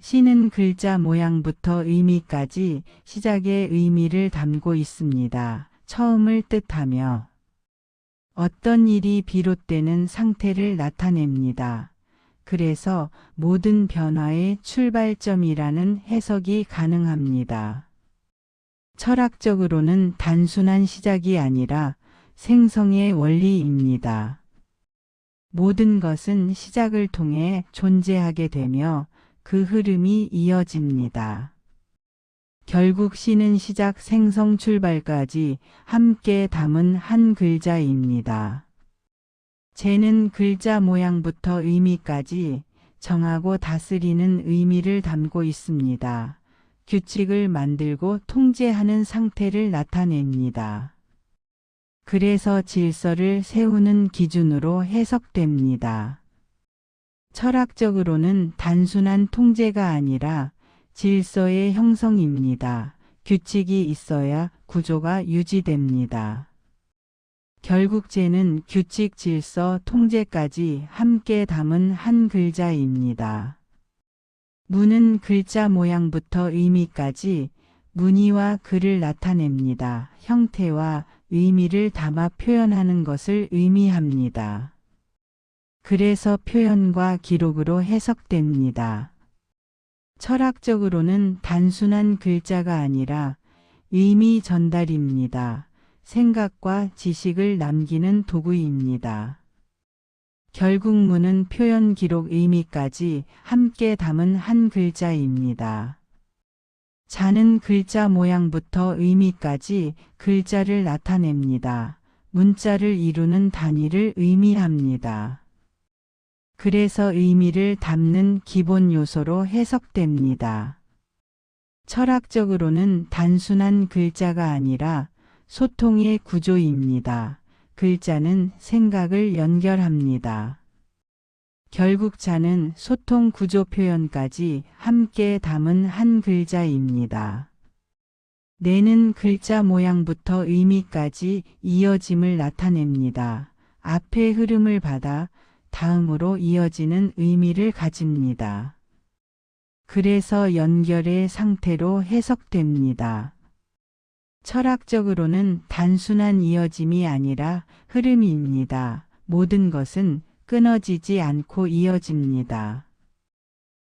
시는 글자 모양부터 의미까지 시작의 의미를 담고 있습니다. 처음을 뜻하며 어떤 일이 비롯되는 상태를 나타냅니다. 그래서 모든 변화의 출발점이라는 해석이 가능합니다. 철학적으로는 단순한 시작이 아니라 생성의 원리입니다. 모든 것은 시작을 통해 존재하게 되며 그 흐름이 이어집니다. 결국 시는 시작, 생성, 출발까지 함께 담은 한 글자입니다. 재는 글자 모양부터 의미까지 정하고 다스리는 의미를 담고 있습니다. 규칙을 만들고 통제하는 상태를 나타냅니다. 그래서 질서를 세우는 기준으로 해석됩니다. 철학적으로는 단순한 통제가 아니라 질서의 형성입니다. 규칙이 있어야 구조가 유지됩니다. 결국 재는 규칙, 질서, 통제까지 함께 담은 한 글자입니다. 무는 글자 모양부터 의미까지 무늬와 글을 나타냅니다. 형태와 의미를 담아 표현하는 것을 의미합니다. 그래서 표현과 기록으로 해석됩니다. 철학적으로는 단순한 글자가 아니라 의미 전달입니다. 생각과 지식을 남기는 도구입니다. 결국 무는 표현, 기록, 의미까지 함께 담은 한 글자입니다. 자는 글자 모양부터 의미까지 글자를 나타냅니다. 문자를 이루는 단위를 의미합니다. 그래서 의미를 담는 기본 요소로 해석됩니다. 철학적으로는 단순한 글자가 아니라 소통의 구조입니다. 글자는 생각을 연결합니다. 결국 자는 소통, 구조, 표현까지 함께 담은 한 글자입니다. 내는 글자 모양부터 의미까지 이어짐을 나타냅니다. 앞의 흐름을 받아 다음으로 이어지는 의미를 가집니다. 그래서 연결의 상태로 해석됩니다. 철학적으로는 단순한 이어짐이 아니라 흐름입니다. 모든 것은 끊어지지 않고 이어집니다.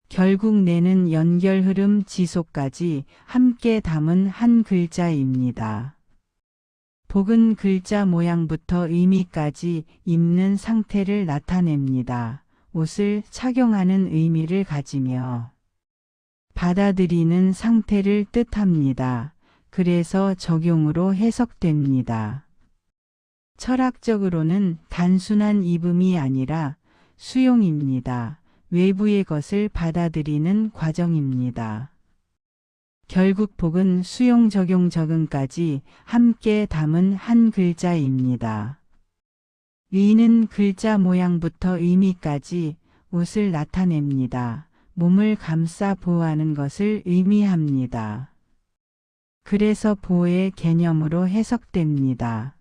결국 내는 연결, 흐름, 지속까지 함께 담은 한 글자입니다. 복은 글자 모양부터 의미까지 입는 상태를 나타냅니다. 옷을 착용하는 의미를 가지며 받아들이는 상태를 뜻합니다. 그래서 적용으로 해석됩니다. 철학적으로는 단순한 입음이 아니라 수용입니다. 외부의 것을 받아들이는 과정입니다. 결국 복은 수용, 적용, 적응까지 함께 담은 한 글자입니다. 의는 글자 모양부터 의미까지 옷을 나타냅니다. 몸을 감싸 보호하는 것을 의미합니다. 그래서 보호의 개념으로 해석됩니다.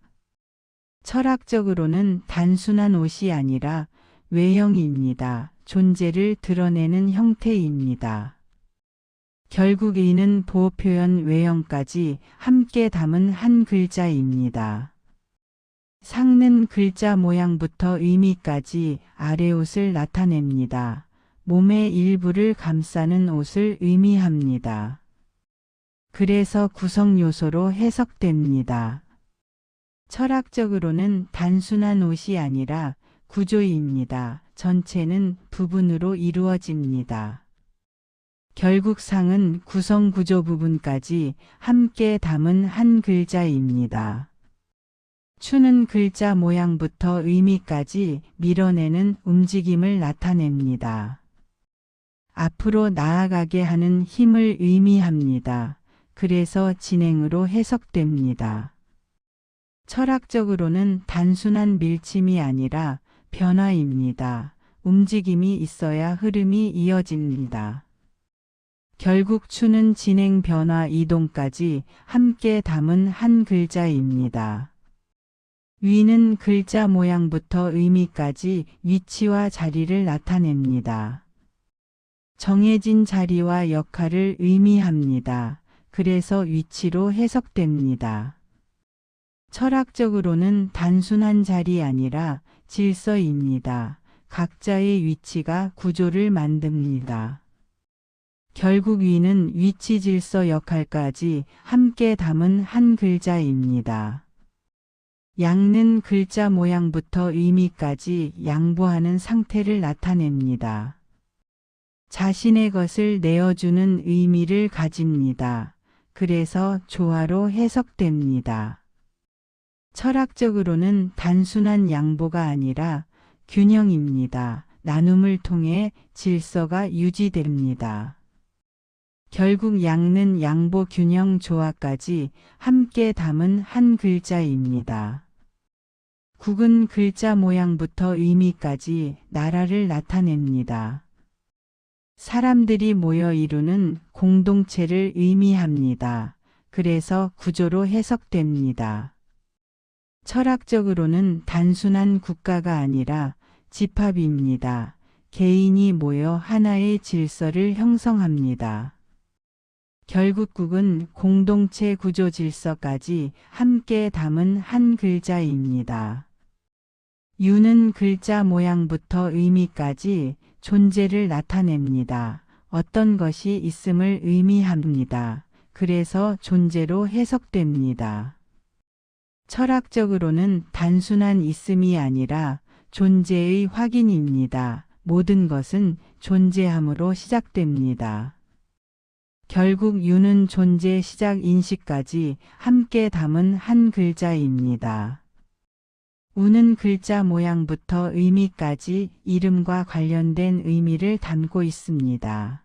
철학적으로는 단순한 옷이 아니라 외형입니다. 존재를 드러내는 형태입니다. 결국 의는 보호, 표현, 외형까지 함께 담은 한 글자입니다. 상는 글자 모양부터 의미까지 아래옷을 나타냅니다. 몸의 일부를 감싸는 옷을 의미합니다. 그래서 구성 요소로 해석됩니다. 철학적으로는 단순한 옷이 아니라 구조입니다. 전체는 부분으로 이루어집니다. 결국 상은 구성, 구조 부분까지 함께 담은 한 글자입니다. 추는 글자 모양부터 의미까지 밀어내는 움직임을 나타냅니다. 앞으로 나아가게 하는 힘을 의미합니다. 그래서 진행으로 해석됩니다. 철학적으로는 단순한 밀침이 아니라 변화입니다. 움직임이 있어야 흐름이 이어집니다. 결국 추는 진행, 변화, 이동까지 함께 담은 한 글자입니다. 위는 글자 모양부터 의미까지 위치와 자리를 나타냅니다. 정해진 자리와 역할을 의미합니다. 그래서 위치로 해석됩니다. 철학적으로는 단순한 자리 아니라 질서입니다. 각자의 위치가 구조를 만듭니다. 결국 위는 위치, 질서, 역할까지 함께 담은 한 글자입니다. 양는 글자 모양부터 의미까지 양보하는 상태를 나타냅니다. 자신의 것을 내어주는 의미를 가집니다. 그래서 조화로 해석됩니다. 철학적으로는 단순한 양보가 아니라 균형입니다. 나눔을 통해 질서가 유지됩니다. 결국 양는 양보, 균형, 조화까지 함께 담은 한 글자입니다. 국은 글자 모양부터 의미까지 나라를 나타냅니다. 사람들이 모여 이루는 공동체를 의미합니다. 그래서 구조로 해석됩니다. 철학적으로는 단순한 국가가 아니라 집합입니다. 개인이 모여 하나의 질서를 형성합니다. 결국 국은 공동체 구조 질서까지 함께 담은 한 글자입니다. 유는 글자 모양부터 의미까지 존재를 나타냅니다. 어떤 것이 있음을 의미합니다. 그래서 존재로 해석됩니다. 철학적으로는 단순한 있음이 아니라 존재의 확인입니다. 모든 것은 존재함으로 시작됩니다. 결국 유는 존재, 시작, 인식까지 함께 담은 한 글자입니다. 우는 글자 모양부터 의미까지 이름과 관련된 의미를 담고 있습니다.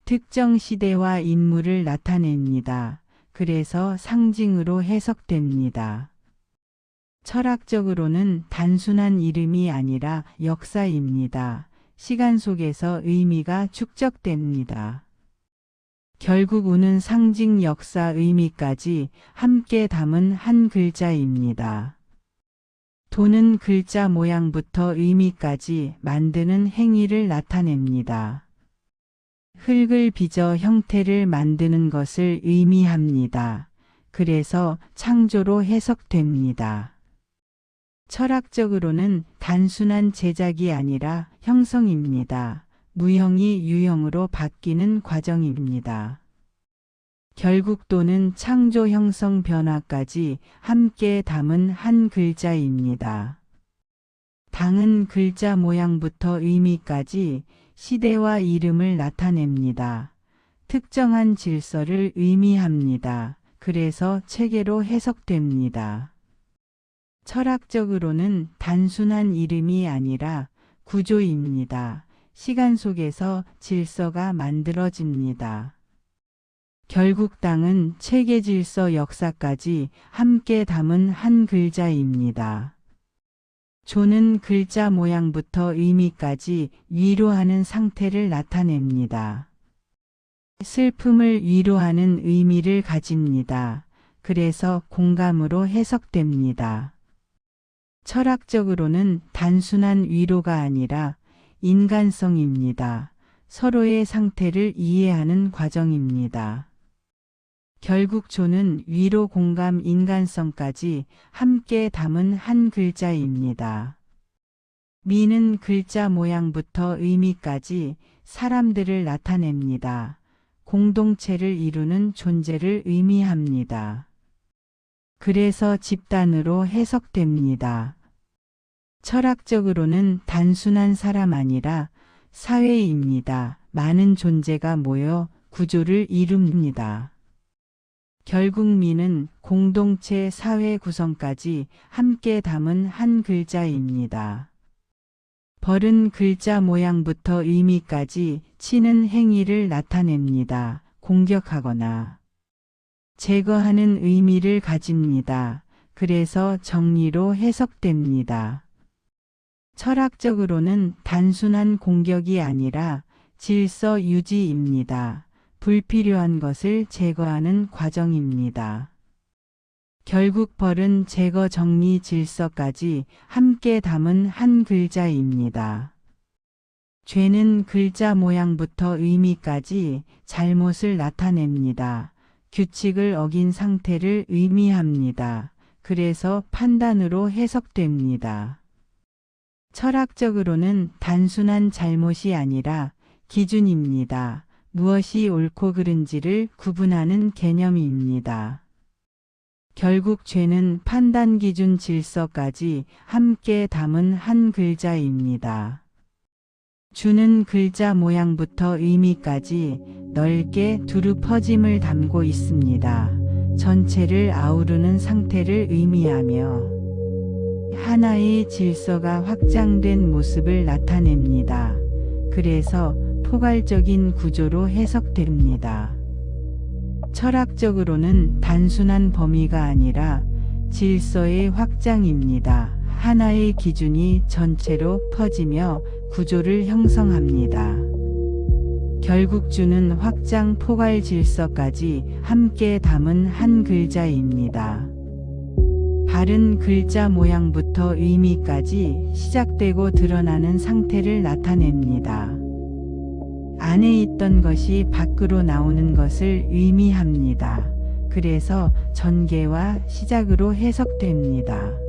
특정 시대와 인물을 나타냅니다. 그래서 상징으로 해석됩니다. 철학적으로는 단순한 이름이 아니라 역사입니다. 시간 속에서 의미가 축적됩니다. 결국 우는 상징, 역사, 의미까지 함께 담은 한 글자입니다. 도는 글자 모양부터 의미까지 만드는 행위를 나타냅니다. 흙을 빚어 형태를 만드는 것을 의미합니다. 그래서 창조로 해석됩니다. 철학적으로는 단순한 제작이 아니라 형성입니다. 무형이 유형으로 바뀌는 과정입니다. 결국 도는 창조, 형성, 변화까지 함께 담은 한 글자입니다. 당은 글자 모양부터 의미까지 시대와 이름을 나타냅니다. 특정한 질서를 의미합니다. 그래서 체계로 해석됩니다. 철학적으로는 단순한 이름이 아니라 구조입니다. 시간 속에서 질서가 만들어집니다. 결국 당은 체계, 질서, 역사까지 함께 담은 한 글자입니다. 조는 글자 모양부터 의미까지 위로하는 상태를 나타냅니다. 슬픔을 위로하는 의미를 가집니다. 그래서 공감으로 해석됩니다. 철학적으로는 단순한 위로가 아니라 인간성입니다. 서로의 상태를 이해하는 과정입니다. 결국 조는 위로, 공감, 인간성까지 함께 담은 한 글자입니다. 미는 글자 모양부터 의미까지 사람들을 나타냅니다. 공동체를 이루는 존재를 의미합니다. 그래서 집단으로 해석됩니다. 철학적으로는 단순한 사람 아니라 사회입니다. 많은 존재가 모여 구조를 이룹니다. 결국 미는 공동체, 사회 구성까지 함께 담은 한 글자입니다. 벌은 글자 모양부터 의미까지 치는 행위를 나타냅니다. 공격하거나 제거하는 의미를 가집니다. 그래서 정리로 해석됩니다. 철학적으로는 단순한 공격이 아니라 질서 유지입니다. 불필요한 것을 제거하는 과정입니다. 결국 벌은 제거, 정리, 질서까지 함께 담은 한 글자입니다. 죄는 글자 모양부터 의미까지 잘못을 나타냅니다. 규칙을 어긴 상태를 의미합니다. 그래서 판단으로 해석됩니다. 철학적으로는 단순한 잘못이 아니라 기준입니다. 무엇이 옳고 그른지를 구분하는 개념입니다. 결국 죄는 판단 기준 질서까지 함께 담은 한 글자입니다. 주는 글자 모양부터 의미까지 넓게 두루 퍼짐을 담고 있습니다. 전체를 아우르는 상태를 의미하며 하나의 질서가 확장된 모습을 나타냅니다. 그래서 포괄적인 구조로 해석됩니다. 철학적으로는 단순한 범위가 아니라 질서의 확장입니다. 하나의 기준이 전체로 퍼지며 구조를 형성합니다. 결국 주는 확장 포괄 질서까지 함께 담은 한 글자입니다. 바른 글자 모양부터 의미까지 시작되고 드러나는 상태를 나타냅니다. 안에 있던 것이 밖으로 나오는 것을 의미합니다. 그래서 전개와 시작으로 해석됩니다.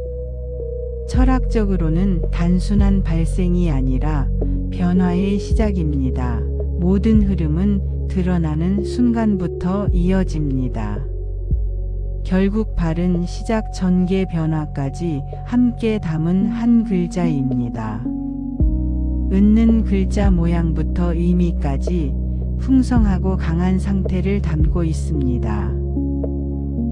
철학적으로는 단순한 발생이 아니라 변화의 시작입니다. 모든 흐름은 드러나는 순간부터 이어집니다. 결국 바른 시작 전개 변화까지 함께 담은 한 글자입니다. 은는 글자 모양부터 의미까지 풍성하고 강한 상태를 담고 있습니다.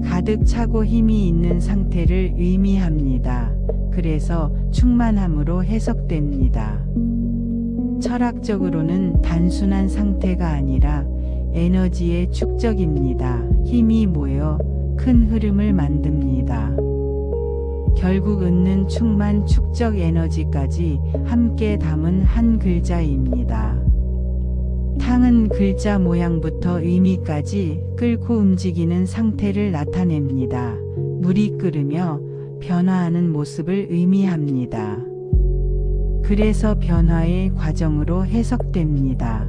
가득 차고 힘이 있는 상태를 의미합니다. 그래서 충만함으로 해석됩니다. 철학적으로는 단순한 상태가 아니라 에너지의 축적입니다. 힘이 모여 큰 흐름을 만듭니다. 결국 은는 충만 축적 에너지까지 함께 담은 한 글자입니다. 탕은 글자 모양부터 의미까지 끓고 움직이는 상태를 나타냅니다. 물이 끓으며 변화하는 모습을 의미합니다. 그래서 변화의 과정으로 해석됩니다.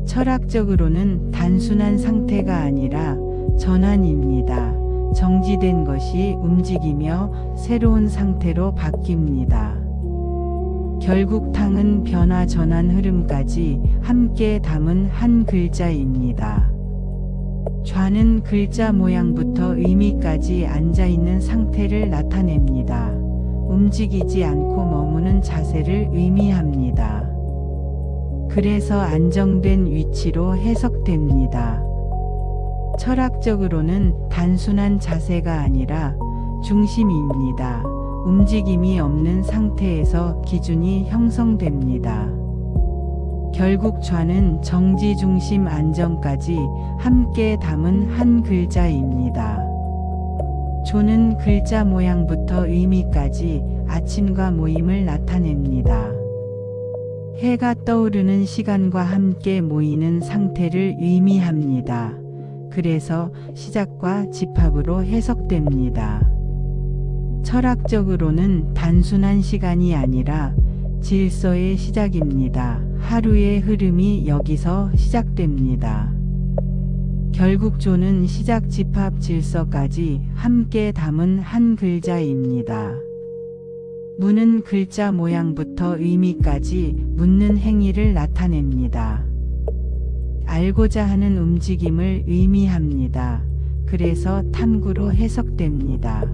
철학적으로는 단순한 상태가 아니라 전환입니다. 정지된 것이 움직이며 새로운 상태로 바뀝니다. 결국 탕은 변화 전환 흐름까지 함께 담은 한 글자입니다. 좌는 글자 모양부터 의미까지 앉아있는 상태를 나타냅니다. 움직이지 않고 머무는 자세를 의미합니다. 그래서 안정된 위치로 해석됩니다. 철학적으로는 단순한 자세가 아니라 중심입니다. 움직임이 없는 상태에서 기준이 형성됩니다. 결국 좌는 정지 중심 안정까지 함께 담은 한 글자입니다. 조는 글자 모양부터 의미까지 아침과 모임을 나타냅니다. 해가 떠오르는 시간과 함께 모이는 상태를 의미합니다. 그래서 시작과 집합으로 해석됩니다. 철학적으로는 단순한 시간이 아니라 질서의 시작입니다. 하루의 흐름이 여기서 시작됩니다. 결국 조는 시작 집합 질서까지 함께 담은 한 글자입니다. 무는 글자 모양부터 의미까지 묻는 행위를 나타냅니다. 알고자 하는 움직임을 의미합니다. 그래서 탐구로 해석됩니다.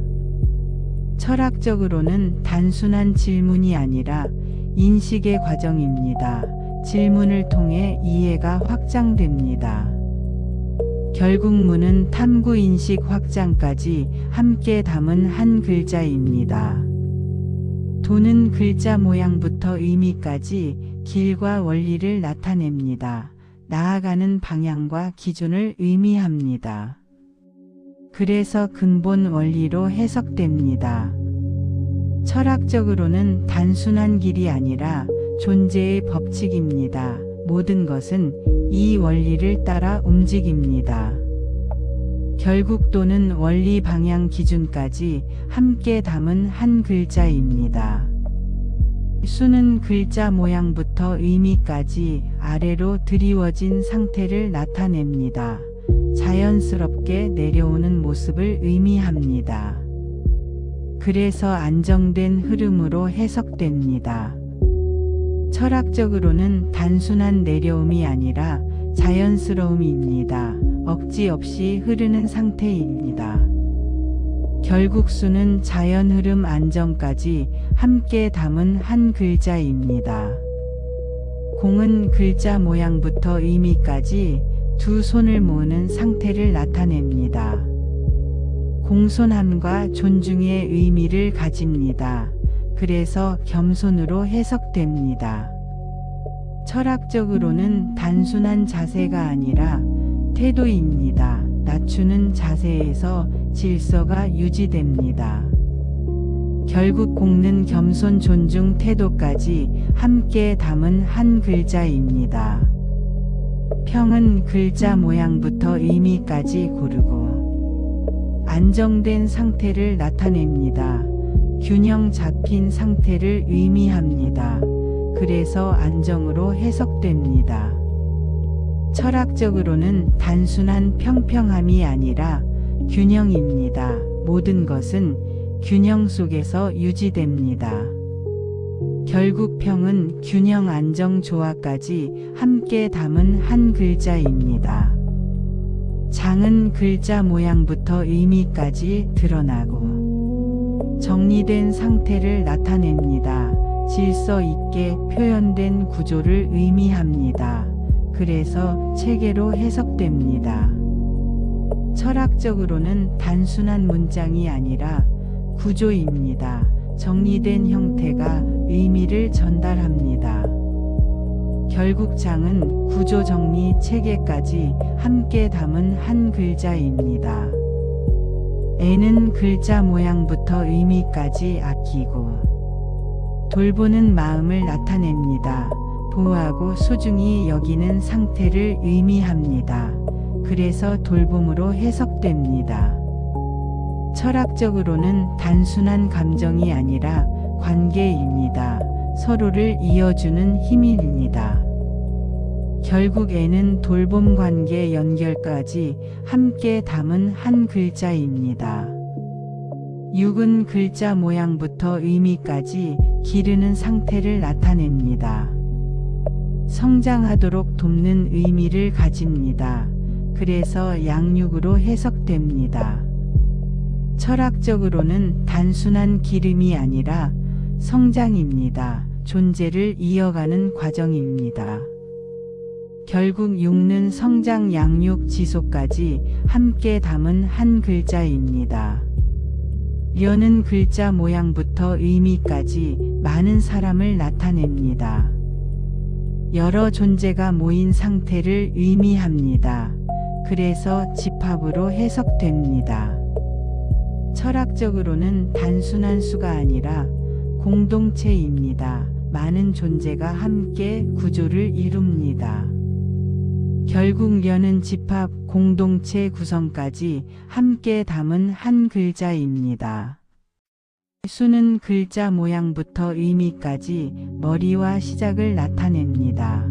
철학적으로는 단순한 질문이 아니라 인식의 과정입니다. 질문을 통해 이해가 확장됩니다. 결국 무는 탐구 인식 확장까지 함께 담은 한 글자입니다. 도는 글자 모양부터 의미까지 길과 원리를 나타냅니다. 나아가는 방향과 기준을 의미합니다. 그래서 근본 원리로 해석됩니다. 철학적으로는 단순한 길이 아니라 존재의 법칙입니다. 모든 것은 이 원리를 따라 움직입니다. 결국 도는 원리 방향 기준까지 함께 담은 한 글자입니다. 수는 글자 모양부터 의미까지 아래로 드리워진 상태를 나타냅니다. 자연스럽게 내려오는 모습을 의미합니다. 그래서 안정된 흐름으로 해석됩니다. 철학적으로는 단순한 내려옴이 아니라 자연스러움입니다. 억지 없이 흐르는 상태입니다. 결국 수는 자연 흐름 안정까지 함께 담은 한 글자입니다. 공은 글자 모양부터 의미까지 두 손을 모으는 상태를 나타냅니다. 공손함과 존중의 의미를 가집니다. 그래서 겸손으로 해석됩니다. 철학적으로는 단순한 자세가 아니라 태도입니다. 낮추는 자세에서 질서가 유지됩니다. 결국 공는 겸손, 존중, 태도까지 함께 담은 한 글자입니다. 평은 글자 모양부터 의미까지 고르고 안정된 상태를 나타냅니다. 균형 잡힌 상태를 의미합니다. 그래서 안정으로 해석됩니다. 철학적으로는 단순한 평평함이 아니라 균형입니다. 모든 것은 균형 속에서 유지됩니다. 결국 평은 균형, 안정, 조화까지 함께 담은 한 글자입니다. 장은 글자 모양부터 의미까지 드러나고 정리된 상태를 나타냅니다. 질서 있게 표현된 구조를 의미합니다. 그래서 체계로 해석됩니다. 철학적으로는 단순한 문장이 아니라 구조입니다. 정리된 형태가 의미를 전달합니다. 결국 장은 구조, 정리, 체계까지 함께 담은 한 글자입니다. 애는 글자 모양부터 의미까지 아끼고 돌보는 마음을 나타냅니다. 보호하고 소중히 여기는 상태를 의미합니다. 그래서 돌봄으로 해석됩니다. 철학적으로는 단순한 감정이 아니라 관계입니다. 서로를 이어주는 힘입니다. 결국 애는 돌봄, 관계, 연결까지 함께 담은 한 글자입니다. 육은 글자 모양부터 의미까지 기르는 상태를 나타냅니다. 성장하도록 돕는 의미를 가집니다. 그래서 양육으로 해석됩니다. 철학적으로는 단순한 기름이 아니라 성장입니다. 존재를 이어가는 과정입니다. 결국 육는 성장, 양육, 지속까지 함께 담은 한 글자입니다. 려는 글자 모양부터 의미까지 많은 사람을 나타냅니다. 여러 존재가 모인 상태를 의미합니다. 그래서 집합으로 해석됩니다. 철학적으로는 단순한 수가 아니라 공동체입니다. 많은 존재가 함께 구조를 이룹니다. 결국 려는 집합, 공동체 구성까지 함께 담은 한 글자입니다. 수는 글자 모양부터 의미까지 머리와 시작을 나타냅니다.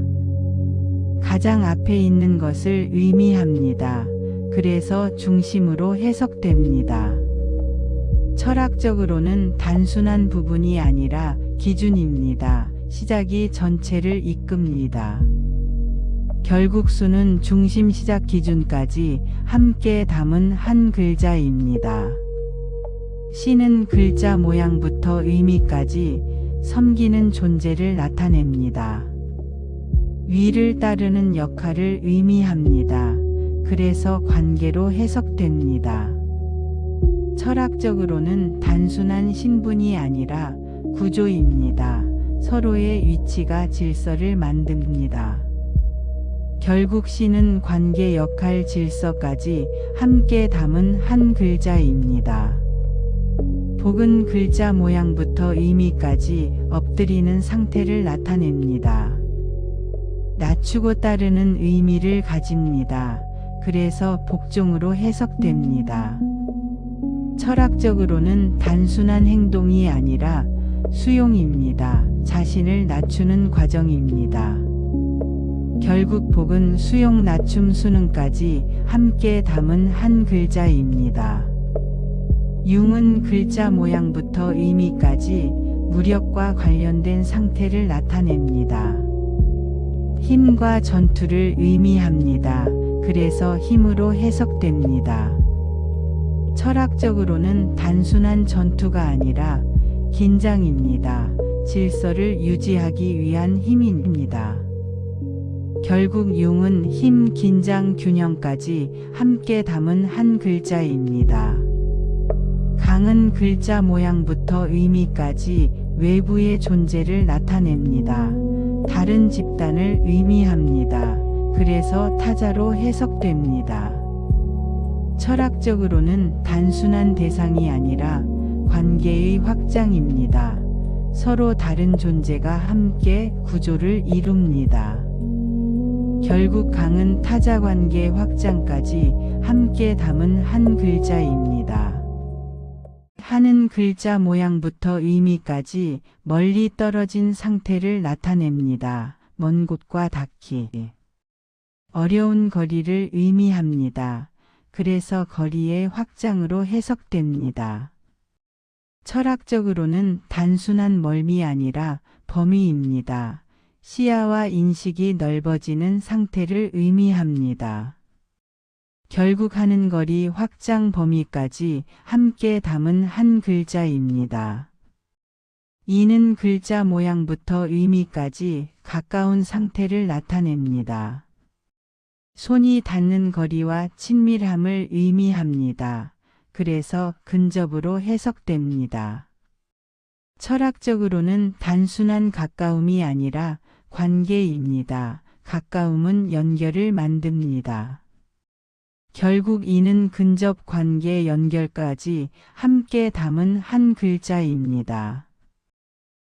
가장 앞에 있는 것을 의미합니다. 그래서 중심으로 해석됩니다. 철학적으로는 단순한 부분이 아니라 기준입니다. 시작이 전체를 이끕니다. 결국 수는 중심, 시작, 기준까지 함께 담은 한 글자입니다. 시는 글자 모양부터 의미까지 섬기는 존재를 나타냅니다. 위를 따르는 역할을 의미합니다. 그래서 관계로 해석됩니다. 철학적으로는 단순한 신분이 아니라 구조입니다. 서로의 위치가 질서를 만듭니다. 결국 시는 관계, 역할, 질서까지 함께 담은 한 글자입니다. 복은 글자 모양부터 의미까지 엎드리는 상태를 나타냅니다. 낮추고 따르는 의미를 가집니다. 그래서 복종으로 해석됩니다. 철학적으로는 단순한 행동이 아니라 수용입니다. 자신을 낮추는 과정입니다. 결국 복은 수용, 낮춤, 수능까지 함께 담은 한 글자입니다. 융은 글자 모양부터 의미까지 무력과 관련된 상태를 나타냅니다. 힘과 전투를 의미합니다. 그래서 힘으로 해석됩니다. 철학적으로는 단순한 전투가 아니라 긴장입니다. 질서를 유지하기 위한 힘입니다. 결국 융은 힘, 긴장, 균형까지 함께 담은 한 글자입니다. 강은 글자 모양부터 의미까지 외부의 존재를 나타냅니다. 다른 집단을 의미합니다. 그래서 타자로 해석됩니다. 철학적으로는 단순한 대상이 아니라 관계의 확장입니다. 서로 다른 존재가 함께 구조를 이룹니다. 결국 강은 타자 관계 확장까지 함께 담은 한 글자입니다. 하는 글자 모양부터 의미까지 멀리 떨어진 상태를 나타냅니다. 먼 곳과 닿기. 어려운 거리를 의미합니다. 그래서 거리의 확장으로 해석됩니다. 철학적으로는 단순한 멀미 아니라 범위입니다. 시야와 인식이 넓어지는 상태를 의미합니다. 결국 하는 거리, 확장, 범위까지 함께 담은 한 글자입니다. 이는 글자 모양부터 의미까지 가까운 상태를 나타냅니다. 손이 닿는 거리와 친밀함을 의미합니다. 그래서 근접으로 해석됩니다. 철학적으로는 단순한 가까움이 아니라 관계입니다. 가까움은 연결을 만듭니다. 결국 이는 근접 관계 연결까지 함께 담은 한 글자입니다.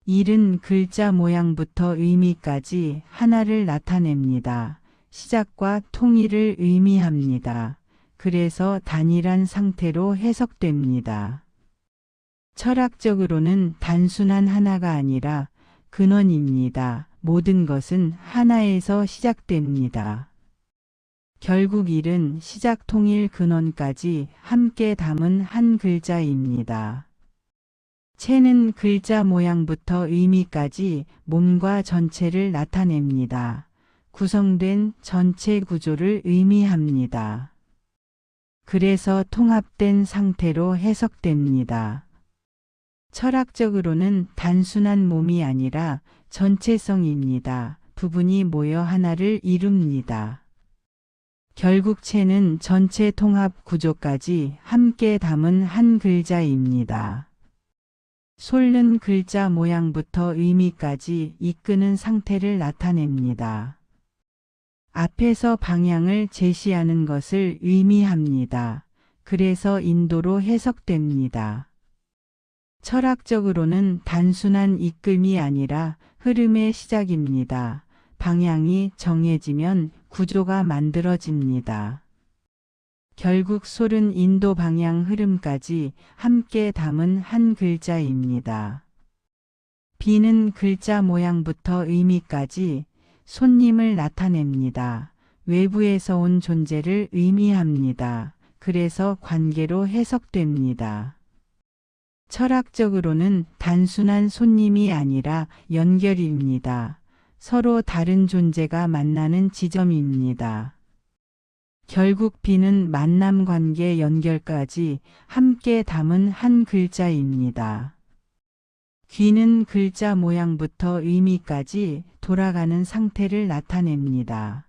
일은 글자 모양부터 의미까지 하나를 나타냅니다. 시작과 통일을 의미합니다. 그래서 단일한 상태로 해석됩니다. 철학적으로는 단순한 하나가 아니라 근원입니다. 모든 것은 하나에서 시작됩니다. 결국 일은 시작, 통일, 근원까지 함께 담은 한 글자입니다. 체는 글자 모양부터 의미까지 몸과 전체를 나타냅니다. 구성된 전체 구조를 의미합니다. 그래서 통합된 상태로 해석됩니다. 철학적으로는 단순한 몸이 아니라 전체성입니다. 부분이 모여 하나를 이룹니다. 결국 체는 전체 통합 구조까지 함께 담은 한 글자입니다. 솔는 글자 모양부터 의미까지 이끄는 상태를 나타냅니다. 앞에서 방향을 제시하는 것을 의미합니다. 그래서 인도로 해석됩니다. 철학적으로는 단순한 이끌음이 아니라 흐름의 시작입니다. 방향이 정해지면 구조가 만들어집니다. 결국 솔은 인도 방향 흐름까지 함께 담은 한 글자입니다. 비는 글자 모양부터 의미까지 손님을 나타냅니다. 외부에서 온 존재를 의미합니다. 그래서 관계로 해석됩니다. 철학적으로는 단순한 손님이 아니라 연결입니다. 서로 다른 존재가 만나는 지점입니다. 결국 비는 만남, 관계, 연결까지 함께 담은 한 글자입니다. 귀는 글자 모양부터 의미까지 돌아가는 상태를 나타냅니다.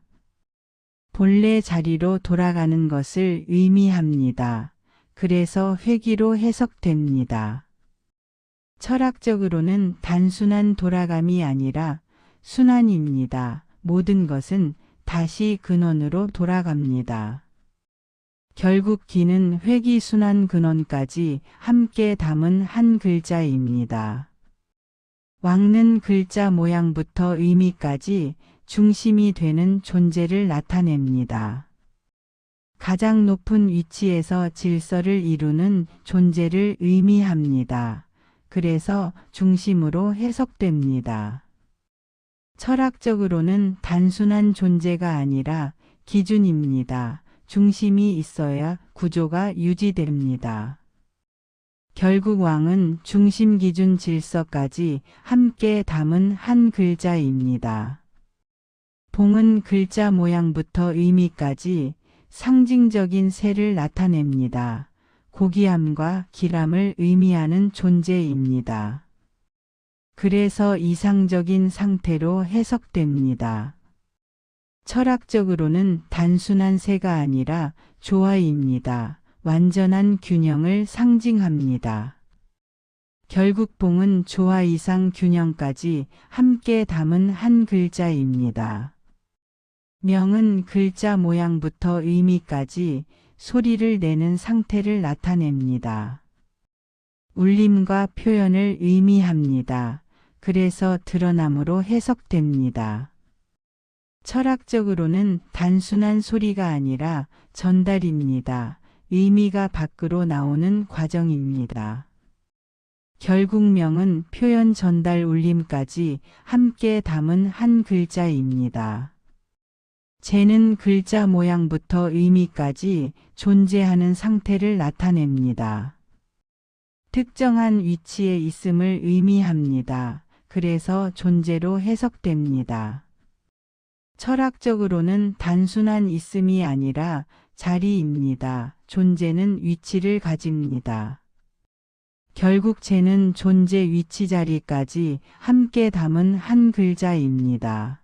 본래 자리로 돌아가는 것을 의미합니다. 그래서 회귀로 해석됩니다. 철학적으로는 단순한 돌아감이 아니라 순환입니다. 모든 것은 다시 근원으로 돌아갑니다. 결국 기는 회귀, 순환, 근원까지 함께 담은 한 글자입니다. 왕는 글자 모양부터 의미까지 중심이 되는 존재를 나타냅니다. 가장 높은 위치에서 질서를 이루는 존재를 의미합니다. 그래서 중심으로 해석됩니다. 철학적으로는 단순한 존재가 아니라 기준입니다. 중심이 있어야 구조가 유지됩니다. 결국 왕은 중심 기준 질서까지 함께 담은 한 글자입니다. 봉은 글자 모양부터 의미까지 상징적인 새를 나타냅니다. 고귀함과 길함을 의미하는 존재입니다. 그래서 이상적인 상태로 해석됩니다. 철학적으로는 단순한 새가 아니라 조화입니다. 완전한 균형을 상징합니다. 결국 봉은 조화 이상 균형까지 함께 담은 한 글자입니다. 명은 글자 모양부터 의미까지 소리를 내는 상태를 나타냅니다. 울림과 표현을 의미합니다. 그래서 드러남으로 해석됩니다. 철학적으로는 단순한 소리가 아니라 전달입니다. 의미가 밖으로 나오는 과정입니다. 결국 명은 표현 전달 울림까지 함께 담은 한 글자입니다. 재는 글자 모양부터 의미까지 존재하는 상태를 나타냅니다. 특정한 위치에 있음을 의미합니다. 그래서 존재로 해석됩니다. 철학적으로는 단순한 있음이 아니라 자리입니다. 존재는 위치를 가집니다. 결국 재는 존재 위치 자리까지 함께 담은 한 글자입니다.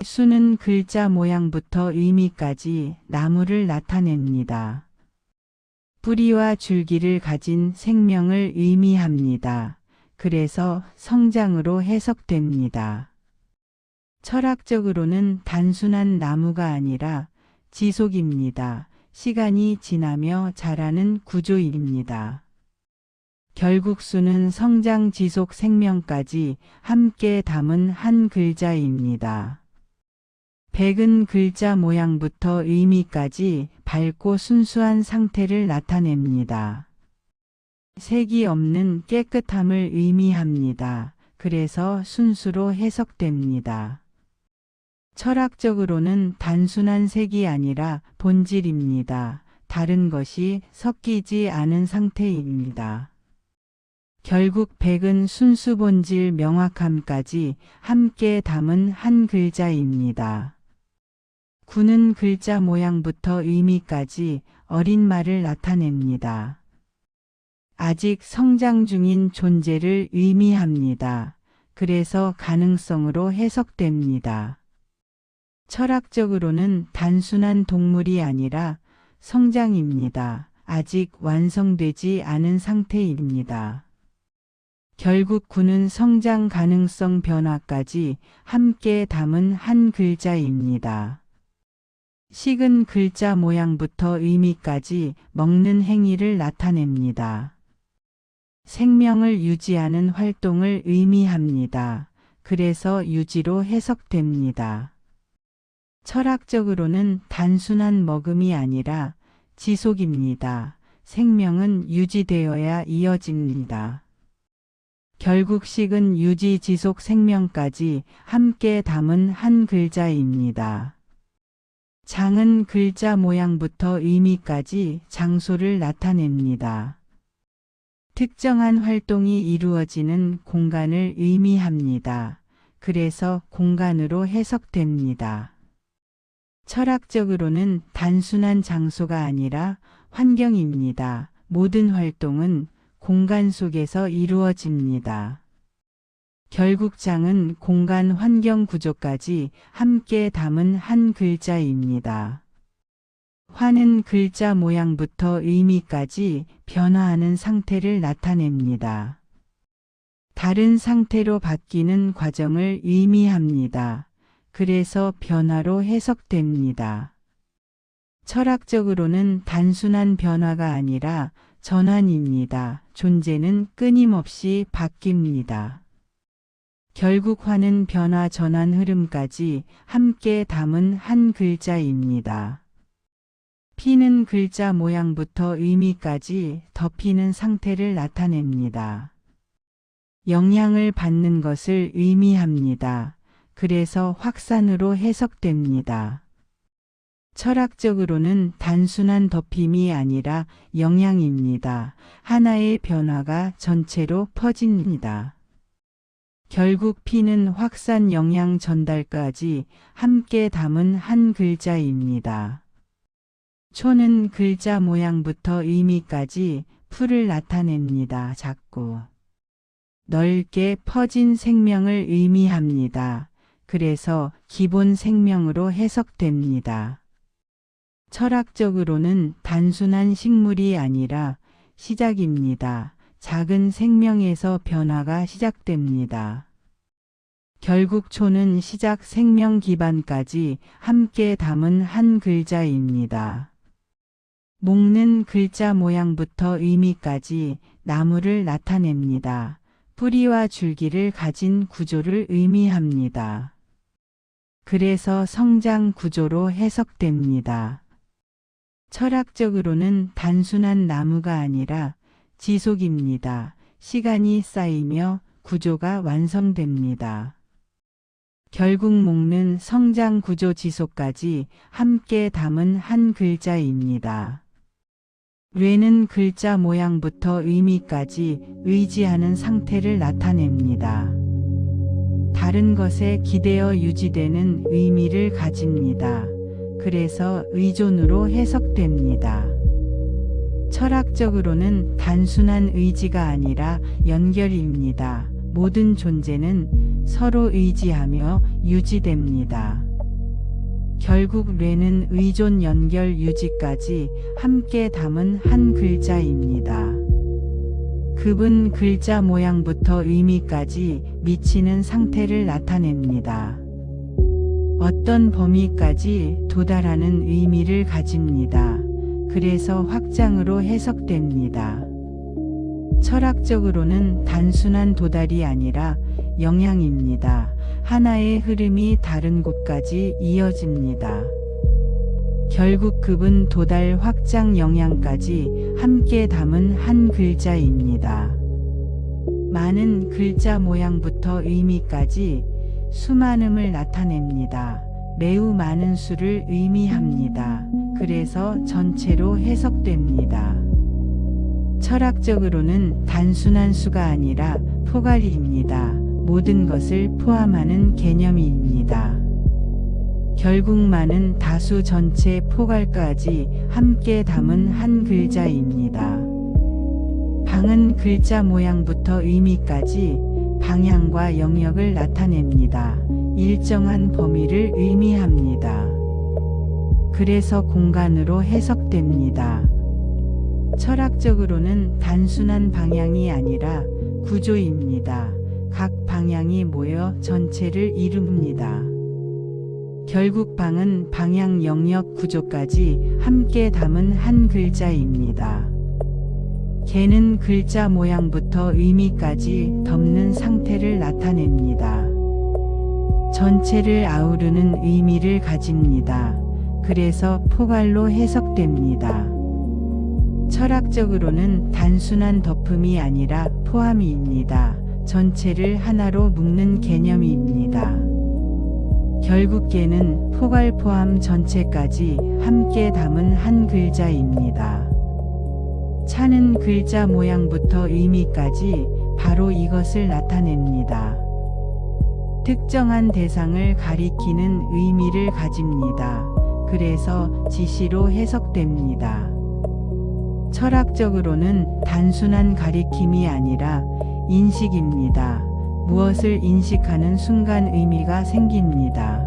수는 글자 모양부터 의미까지 나무를 나타냅니다. 뿌리와 줄기를 가진 생명을 의미합니다. 그래서 성장으로 해석됩니다. 철학적으로는 단순한 나무가 아니라 지속입니다. 시간이 지나며 자라는 구조입니다. 결국 수는 성장, 지속, 생명까지 함께 담은 한 글자입니다. 백은 글자 모양부터 의미까지 밝고 순수한 상태를 나타냅니다. 색이 없는 깨끗함을 의미합니다. 그래서 순수로 해석됩니다. 철학적으로는 단순한 색이 아니라 본질입니다. 다른 것이 섞이지 않은 상태입니다. 결국 백은 순수 본질 명확함까지 함께 담은 한 글자입니다. 구는 글자 모양부터 의미까지 어린 말을 나타냅니다. 아직 성장 중인 존재를 의미합니다. 그래서 가능성으로 해석됩니다. 철학적으로는 단순한 동물이 아니라 성장입니다. 아직 완성되지 않은 상태입니다. 결국 구는 성장 가능성 변화까지 함께 담은 한 글자입니다. 식은 글자 모양부터 의미까지 먹는 행위를 나타냅니다. 생명을 유지하는 활동을 의미합니다. 그래서 유지로 해석됩니다. 철학적으로는 단순한 먹음이 아니라 지속입니다. 생명은 유지되어야 이어집니다. 결국 식은 유지, 지속, 생명까지 함께 담은 한 글자입니다. 장은 글자 모양부터 의미까지 장소를 나타냅니다. 특정한 활동이 이루어지는 공간을 의미합니다. 그래서 공간으로 해석됩니다. 철학적으로는 단순한 장소가 아니라 환경입니다. 모든 활동은 공간 속에서 이루어집니다. 결국 장은 공간 환경 구조까지 함께 담은 한 글자입니다. 화는 글자 모양부터 의미까지 변화하는 상태를 나타냅니다. 다른 상태로 바뀌는 과정을 의미합니다. 그래서 변화로 해석됩니다. 철학적으로는 단순한 변화가 아니라 전환입니다. 존재는 끊임없이 바뀝니다. 결국 화는 변화 전환 흐름까지 함께 담은 한 글자입니다. 피는 글자 모양부터 의미까지 덮이는 상태를 나타냅니다. 영향을 받는 것을 의미합니다. 그래서 확산으로 해석됩니다. 철학적으로는 단순한 덮임이 아니라 영향입니다. 하나의 변화가 전체로 퍼집니다. 결국 P는 확산 영향 전달까지 함께 담은 한 글자입니다. 초는 글자 모양부터 의미까지 풀을 나타냅니다. 작고 넓게 퍼진 생명을 의미합니다. 그래서 기본 생명으로 해석됩니다. 철학적으로는 단순한 식물이 아니라 시작입니다. 작은 생명에서 변화가 시작됩니다. 결국 초는 시작 생명 기반까지 함께 담은 한 글자입니다. 목는 글자 모양부터 의미까지 나무를 나타냅니다. 뿌리와 줄기를 가진 구조를 의미합니다. 그래서 성장 구조로 해석됩니다. 철학적으로는 단순한 나무가 아니라 지속입니다. 시간이 쌓이며 구조가 완성됩니다. 결국 목는 성장 구조 지속까지 함께 담은 한 글자입니다. 뇌는 글자 모양부터 의미까지 의지하는 상태를 나타냅니다. 다른 것에 기대어 유지되는 의미를 가집니다. 그래서 의존으로 해석됩니다. 철학적으로는 단순한 의지가 아니라 연결입니다. 모든 존재는 서로 의지하며 유지됩니다. 결국 뇌는 의존 연결 유지까지 함께 담은 한 글자입니다. 급은 글자 모양부터 의미까지 미치는 상태를 나타냅니다. 어떤 범위까지 도달하는 의미를 가집니다. 그래서 확장으로 해석됩니다. 철학적으로는 단순한 도달이 아니라 영향입니다. 하나의 흐름이 다른 곳까지 이어집니다. 결국 급은 도달 확장 영향까지 함께 담은 한 글자입니다. 많은 글자 모양부터 의미까지 수많음을 나타냅니다. 매우 많은 수를 의미합니다. 그래서 전체로 해석됩니다. 철학적으로는 단순한 수가 아니라 포괄입니다. 모든 것을 포함하는 개념입니다. 결국 많은 다수 전체 포괄까지 함께 담은 한 글자입니다. 방은 글자 모양부터 의미까지 방향과 영역을 나타냅니다. 일정한 범위를 의미합니다. 그래서 공간으로 해석됩니다. 철학적으로는 단순한 방향이 아니라 구조입니다. 각 방향이 모여 전체를 이룹니다. 결국 방은 방향 영역 구조까지 함께 담은 한 글자입니다. 개는 글자 모양부터 의미까지 덮는 상태를 나타냅니다. 전체를 아우르는 의미를 가집니다. 그래서 포괄로 해석됩니다. 철학적으로는 단순한 덮음이 아니라 포함입니다. 전체를 하나로 묶는 개념입니다. 결국 개는 포괄 포함 전체까지 함께 담은 한 글자입니다. 차는 글자 모양부터 의미까지 바로 이것을 나타냅니다. 특정한 대상을 가리키는 의미를 가집니다. 그래서 지시로 해석됩니다. 철학적으로는 단순한 가리킴이 아니라 인식입니다. 무엇을 인식하는 순간 의미가 생깁니다.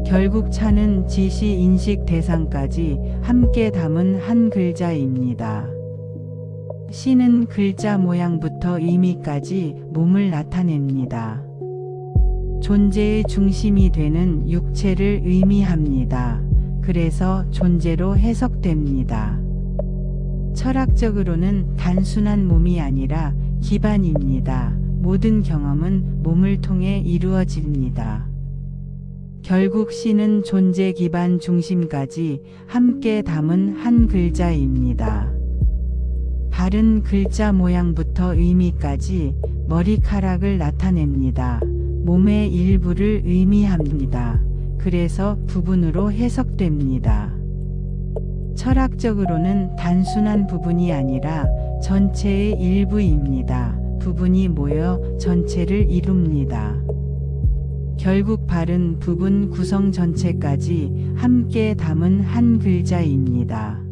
결국 차는 지시 인식 대상까지 함께 담은 한 글자입니다. 시는 글자 모양부터 의미까지 몸을 나타냅니다. 존재의 중심이 되는 육체를 의미합니다. 그래서 존재로 해석됩니다. 철학적으로는 단순한 몸이 아니라 기반입니다. 모든 경험은 몸을 통해 이루어집니다. 결국 시는 존재 기반 중심까지 함께 담은 한 글자입니다. 발은 글자 모양부터 의미까지 머리카락을 나타냅니다. 몸의 일부를 의미합니다. 그래서 부분으로 해석됩니다. 철학적으로는 단순한 부분이 아니라 전체의 일부입니다. 부분이 모여 전체를 이룹니다. 결국 발은 부분 구성 전체까지 함께 담은 한 글자입니다.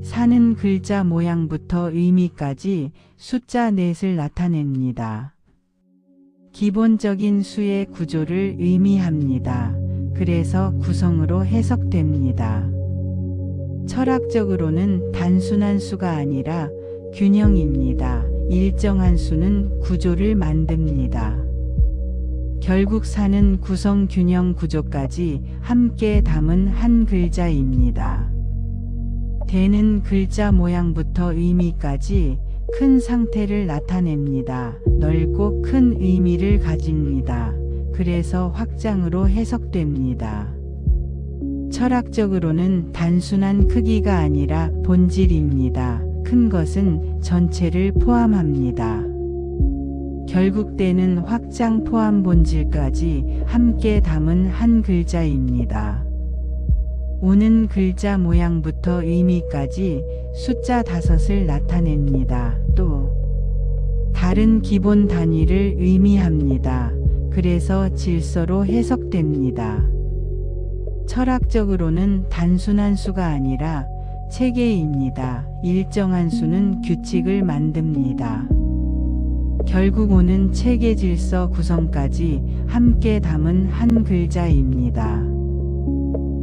사는 글자 모양부터 의미까지 숫자 넷을 나타냅니다. 기본적인 수의 구조를 의미합니다. 그래서 구성으로 해석됩니다. 철학적으로는 단순한 수가 아니라 균형입니다. 일정한 수는 구조를 만듭니다. 결국 사는 구성 균형 구조까지 함께 담은 한 글자입니다. 대는 글자 모양부터 의미까지 큰 상태를 나타냅니다. 넓고 큰 의미를 가집니다. 그래서 확장으로 해석됩니다. 철학적으로는 단순한 크기가 아니라 본질입니다. 큰 것은 전체를 포함합니다. 결국 대는 확장 포함 본질까지 함께 담은 한 글자입니다. 오는 글자 모양부터 의미까지 숫자 5을 나타냅니다. 또 다른 기본 단위를 의미합니다. 그래서 질서로 해석됩니다. 철학적으로는 단순한 수가 아니라 체계입니다. 일정한 수는 규칙을 만듭니다. 결국 오는 체계 질서 구성까지 함께 담은 한 글자입니다.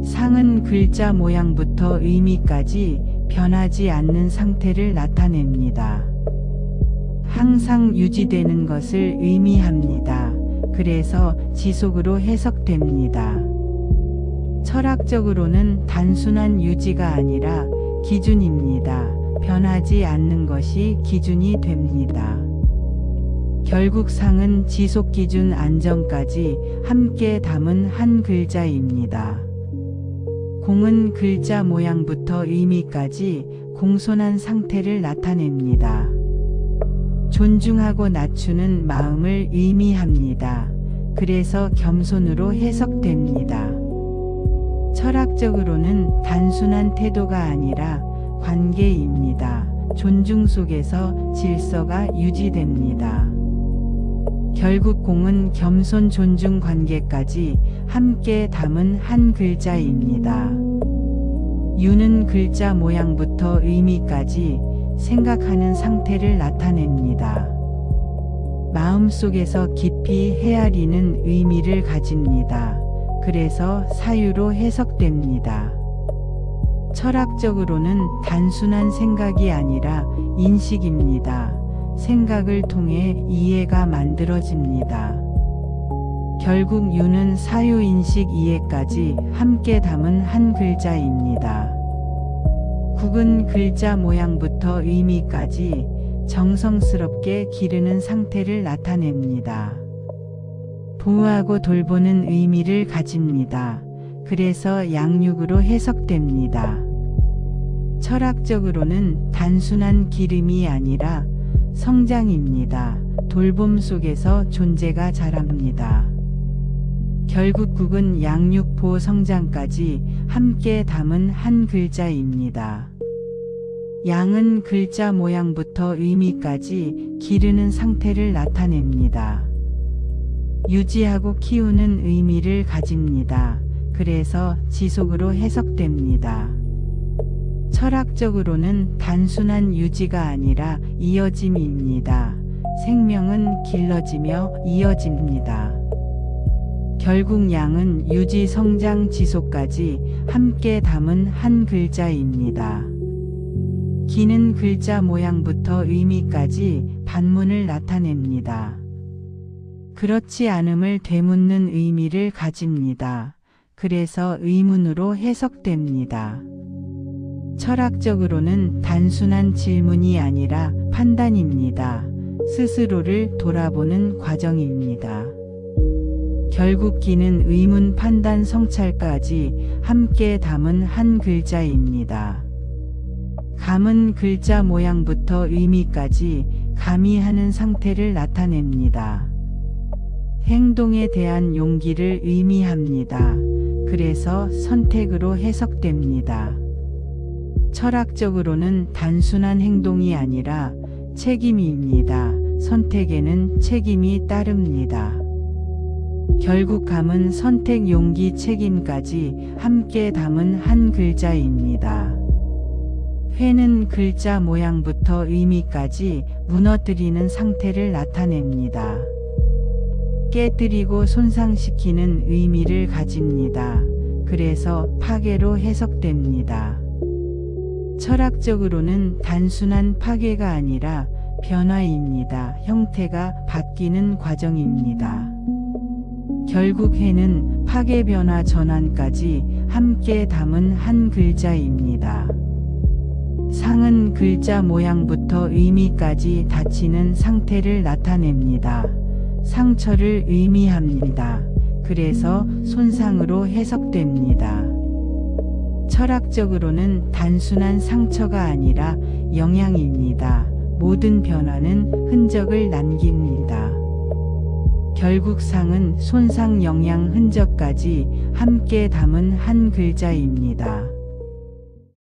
상은 글자 모양부터 의미까지 변하지 않는 상태를 나타냅니다. 항상 유지되는 것을 의미합니다. 그래서 지속으로 해석됩니다. 철학적으로는 단순한 유지가 아니라 기준입니다. 변하지 않는 것이 기준이 됩니다. 결국 상은 지속 기준 안정까지 함께 담은 한 글자입니다. 공은 글자 모양부터 의미까지 공손한 상태를 나타냅니다. 존중하고 낮추는 마음을 의미합니다. 그래서 겸손으로 해석됩니다. 철학적으로는 단순한 태도가 아니라 관계입니다. 존중 속에서 질서가 유지됩니다. 결국 공은 겸손 존중 관계까지 함께 담은 한 글자입니다. 유는 글자 모양부터 의미까지 생각하는 상태를 나타냅니다. 마음속에서 깊이 헤아리는 의미를 가집니다. 그래서 사유로 해석됩니다. 철학적으로는 단순한 생각이 아니라 인식입니다. 생각을 통해 이해가 만들어집니다. 결국 유는 사유인식 이해까지 함께 담은 한 글자입니다. 국은 글자 모양부터 의미까지 정성스럽게 기르는 상태를 나타냅니다. 보호하고 돌보는 의미를 가집니다. 그래서 양육으로 해석됩니다. 철학적으로는 단순한 기름이 아니라 성장입니다. 돌봄 속에서 존재가 자랍니다. 결국 국은 양육, 보호, 성장까지 함께 담은 한 글자입니다. 양은 글자 모양부터 의미까지 기르는 상태를 나타냅니다. 유지하고 키우는 의미를 가집니다. 그래서 지속으로 해석됩니다. 철학적으로는 단순한 유지가 아니라 이어짐입니다. 생명은 길러지며 이어집니다. 결국 양은 유지, 성장, 지속까지 함께 담은 한 글자입니다. 기는 글자 모양부터 의미까지 반문을 나타냅니다. 그렇지 않음을 되묻는 의미를 가집니다. 그래서 의문으로 해석됩니다. 철학적으로는 단순한 질문이 아니라 판단입니다. 스스로를 돌아보는 과정입니다. 결국 기는 의문, 판단, 성찰까지 함께 담은 한 글자입니다. 감은 글자 모양부터 의미까지 감히 하는 상태를 나타냅니다. 행동에 대한 용기를 의미합니다. 그래서 선택으로 해석됩니다. 철학적으로는 단순한 행동이 아니라 책임입니다. 선택에는 책임이 따릅니다. 결국 감은 선택, 용기, 책임까지 함께 담은 한 글자입니다. 회는 글자 모양부터 의미까지 무너뜨리는 상태를 나타냅니다. 깨뜨리고 손상시키는 의미를 가집니다. 그래서 파괴로 해석됩니다. 철학적으로는 단순한 파괴가 아니라 변화입니다. 형태가 바뀌는 과정입니다. 결국 해는 파괴, 변화, 전환까지 함께 담은 한 글자입니다. 상은 글자 모양부터 의미까지 닫히는 상태를 나타냅니다. 상처를 의미합니다. 그래서 손상으로 해석됩니다. 철학적으로는 단순한 상처가 아니라 영향입니다. 모든 변화는 흔적을 남깁니다. 결국 상은 손상, 영향, 흔적까지 함께 담은 한 글자입니다.